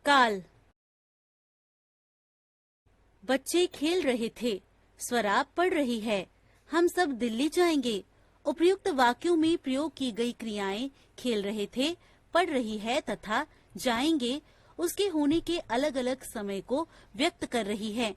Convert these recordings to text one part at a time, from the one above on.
काल। बच्चे खेल रहे थे। स्वराब पढ़ रही है। हम सब दिल्ली जाएंगे। उपयुक्त वाक्यों में प्रयोग की गई क्रियाएं खेल रहे थे, पढ़ रही है तथा जाएंगे उसके होने के अलग अलग समय को व्यक्त कर रही है।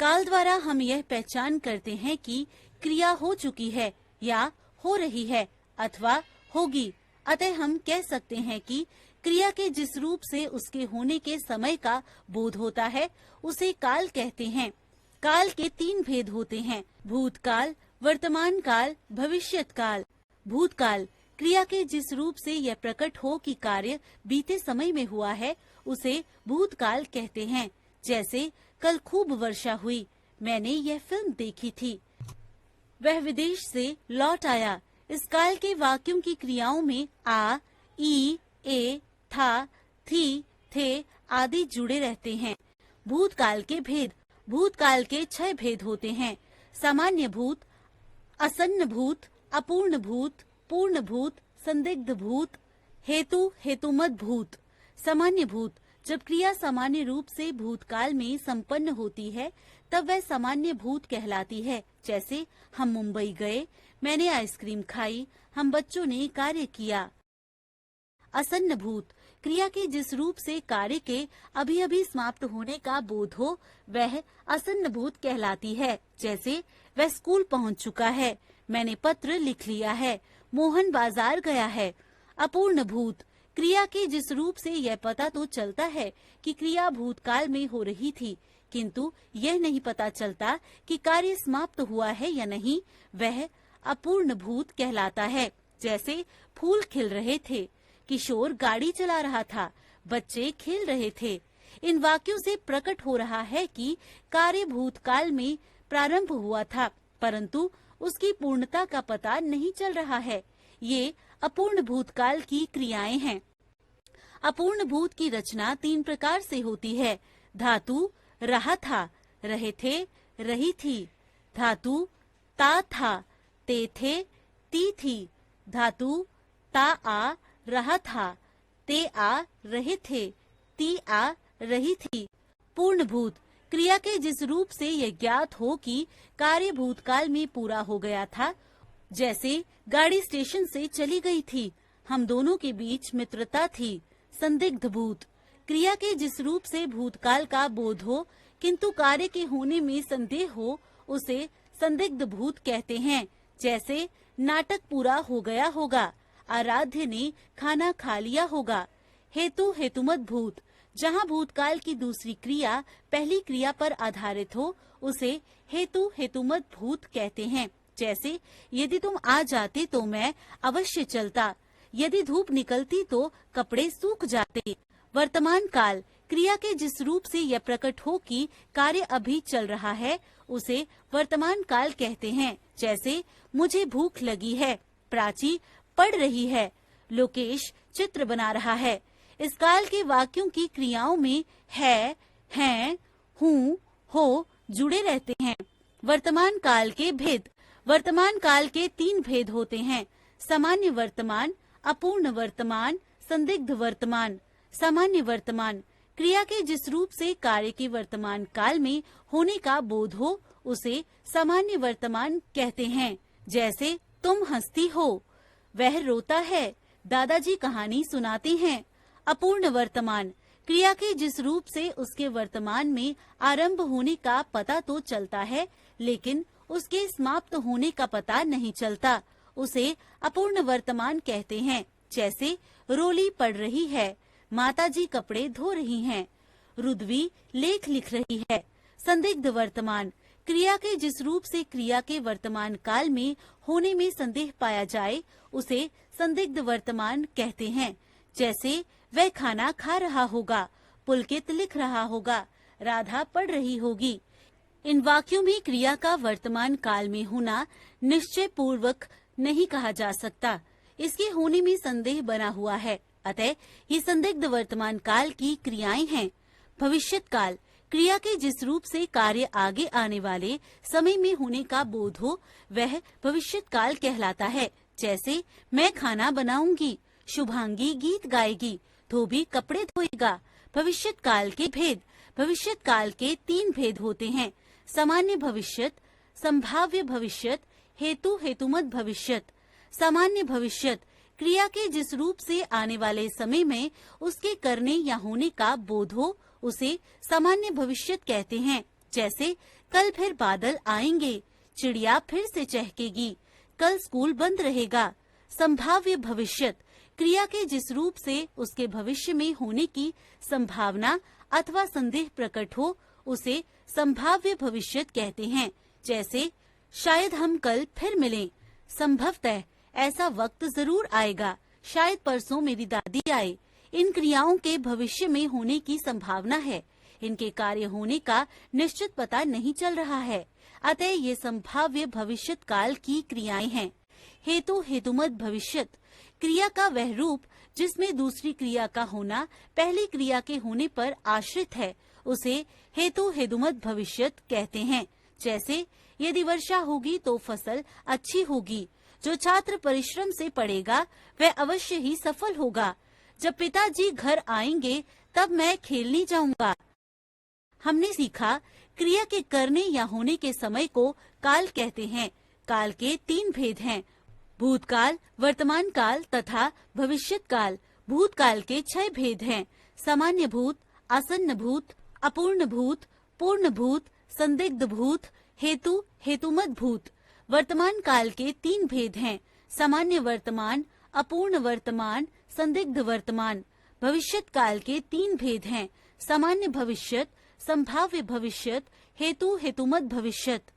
काल द्वारा हम यह पहचान करते हैं कि क्रिया हो चुकी है या हो रही है अथवा होगी। अतः हम कह सकते हैं कि क्रिया के जिस रूप से उसके होने के समय का बोध होता है उसे काल कहते हैं। काल के 3 भेद होते हैं: भूतकाल, वर्तमान काल, भविष्यत काल। भूतकाल क्रिया के जिस रूप से यह प्रकट हो कि कार्य बीते समय में हुआ है उसे भूतकाल कहते हैं। जैसे कल खूब वर्षा हुई, मैंने यह फिल्म देखी थी, वह विदेश से लौट आया। इस काल के वाक्यों की क्रियाओं में आ, ई, ए, था, थी, थे आदि जुड़े रहते हैं। भूतकाल के भेद। भूतकाल के 6 भेद होते हैं: सामान्य भूत, असन्न भूत, अपूर्ण भूत, पूर्ण भूत, संदिग्ध भूत, हेतु हेतुमत भूत। सामान्य भूत: जब क्रिया सामान्य रूप से भूतकाल में संपन्न होती है तब वह सामान्य भूत कहलाती है। जैसे हम मुंबई गए, मैंने आइसक्रीम खाई, हम बच्चों ने कार्य किया। असन्न भूत: क्रिया के जिस रूप से कार्य के अभी अभी समाप्त होने का बोध हो वह असन्न भूत कहलाती है। जैसे वह स्कूल पहुंच चुका है, मैंने पत्र लिख लिया है, मोहन बाजार गया है। अपूर्ण भूत: क्रिया के जिस रूप से यह पता तो चलता है कि क्रिया भूतकाल में हो रही थी किंतु यह नहीं पता चलता कि कार्य समाप्त हुआ है या नहीं, वह अपूर्ण भूत कहलाता है। जैसे फूल खिल रहे थे, किशोर गाड़ी चला रहा था, बच्चे खेल रहे थे। इन वाक्यों से प्रकट हो रहा है कि कार्य भूतकाल में प्रारंभ हुआ था परंतु उसकी पूर्णता का पता नहीं चल रहा है। ये अपूर्ण भूतकाल की क्रियाएं हैं। अपूर्ण भूत की रचना 3 प्रकार से होती है: धातु रहा था, रहे थे, रही थी। धातु ता था, ते थे, ती थी। धातु ता आ रहा था, ते आ रहे थे, ती आ रही थी। पूर्ण भूत: क्रिया के जिस रूप से यह ज्ञात हो कि कार्य भूतकाल में पूरा हो गया था। जैसे गाड़ी स्टेशन से चली गई थी, हम दोनों के बीच मित्रता थी। संदिग्ध भूत: क्रिया के जिस रूप से भूतकाल का बोध हो किंतु कार्य के होने में संदेह हो उसे संदिग्ध भूत कहते हैं। जैसे नाटक पूरा हो गया होगा, आराध्य ने खाना खा लिया होगा। हेतु हेतुमत भूत: जहाँ भूतकाल की दूसरी क्रिया पहली क्रिया पर आधारित हो उसे हेतु हेतुमत भूत कहते हैं। जैसे यदि तुम आ जाते तो मैं अवश्य चलता, यदि धूप निकलती तो कपड़े सूख जाते। वर्तमान काल: क्रिया के जिस रूप से यह प्रकट हो कि कार्य अभी चल रहा है उसे वर्तमान काल कहते हैं। जैसे मुझे भूख लगी है, प्राची पढ़ रही है, लोकेश चित्र बना रहा है। इस काल के वाक्यों की क्रियाओं में है, हैं, हूँ, हो जुड़े रहते हैं। वर्तमान काल के भेद। वर्तमान काल के 3 भेद होते हैं: सामान्य वर्तमान, अपूर्ण वर्तमान, संदिग्ध वर्तमान। सामान्य वर्तमान: क्रिया के जिस रूप से कार्य के वर्तमान काल में होने का बोध हो उसे सामान्य वर्तमान कहते हैं। जैसे तुम हंसती हो, वह रोता है, दादाजी कहानी सुनाते हैं। अपूर्ण वर्तमान: क्रिया के जिस रूप से उसके वर्तमान में आरंभ होने का पता तो चलता है लेकिन उसके समाप्त होने का पता नहीं चलता, उसे अपूर्ण वर्तमान कहते हैं। जैसे रोली पढ़ रही है, माताजी कपड़े धो रही हैं, रुद्वी लेख लिख रही है। संदिग्ध वर्तमान: क्रिया के जिस रूप से क्रिया के वर्तमान काल में होने में संदेह पाया जाए उसे संदिग्ध वर्तमान कहते हैं। जैसे वह खाना खा रहा होगा, पुलकित लिख रहा होगा, राधा पढ़ रही होगी। इन वाक्यों में क्रिया का वर्तमान काल में होना निश्चय पूर्वक नहीं कहा जा सकता, इसके होने में संदेह बना हुआ है, अतः ये संदिग्ध वर्तमान काल की क्रियाएं हैं। भविष्यत काल: क्रिया के जिस रूप से कार्य आगे आने वाले समय में होने का बोध हो वह भविष्यत काल कहलाता है। जैसे मैं खाना बनाऊंगी, शुभांगी गीत गाएगी, धोबी कपड़े धोएगा, भविष्यत काल के भेद। भविष्यत काल के 3 भेद होते हैं। सामान्य भविष्यत, संभाव्य भविष्यत, हेतु हेतुमत भविष्यत। सामान्य भविष्यत क्रिया के जिस रूप से आने वाले समय में उसके करने या होने का बोध हो, उसे सामान्य भविष्यत कहते हैं। जैसे कल फिर बादल आएंगे, चिड़िया फिर से चहकेगी, कल स्कूल बंद रहेगा। संभाव्य भविष्यत क्रिया के जिस रूप से उसके भविष्य में होने की संभावना अथवा संदेह प्रकट हो, उसे संभाव्य भविष्यत कहते हैं। जैसे शायद हम कल फिर मिलें, संभवतः ऐसा वक्त जरूर आएगा, शायद परसों मेरी दादी आए। इन क्रियाओं के भविष्य में होने की संभावना है, इनके कार्य होने का निश्चित पता नहीं चल रहा है, अतः ये संभाव्य भविष्यत काल की क्रियाएं हैं। हेतु हेतुमत भविष्यत क्रिया का वह रूप जिसमें दूसरी क्रिया का होना पहली क्रिया के होने पर आश्रित है, उसे हेतु हेतुमत भविष्यत कहते हैं। जैसे यदि वर्षा होगी तो फसल अच्छी होगी, जो छात्र परिश्रम से पढ़ेगा वह अवश्य ही सफल होगा, जब पिताजी घर आएंगे तब मैं खेलने जाऊंगा। हमने सीखा क्रिया के करने या होने के समय को काल कहते हैं। काल के 3 भेद हैं, भूतकाल, वर्तमान काल तथा भविष्यत काल। भूतकाल के 6 भेद हैं, सामान्य भूत, आसन्न भूत, अपूर्ण भूत, पूर्ण भूत, संदिग्ध भूत, हेतु हेतुमत भूत। वर्तमान काल के 3 भेद हैं, सामान्य वर्तमान, अपूर्ण वर्तमान, संदिग्ध वर्तमान। भविष्यत काल के 3 भेद हैं, सामान्य भविष्यत, संभाव्य भविष्यत, हेतु हेतुमत भविष्यत।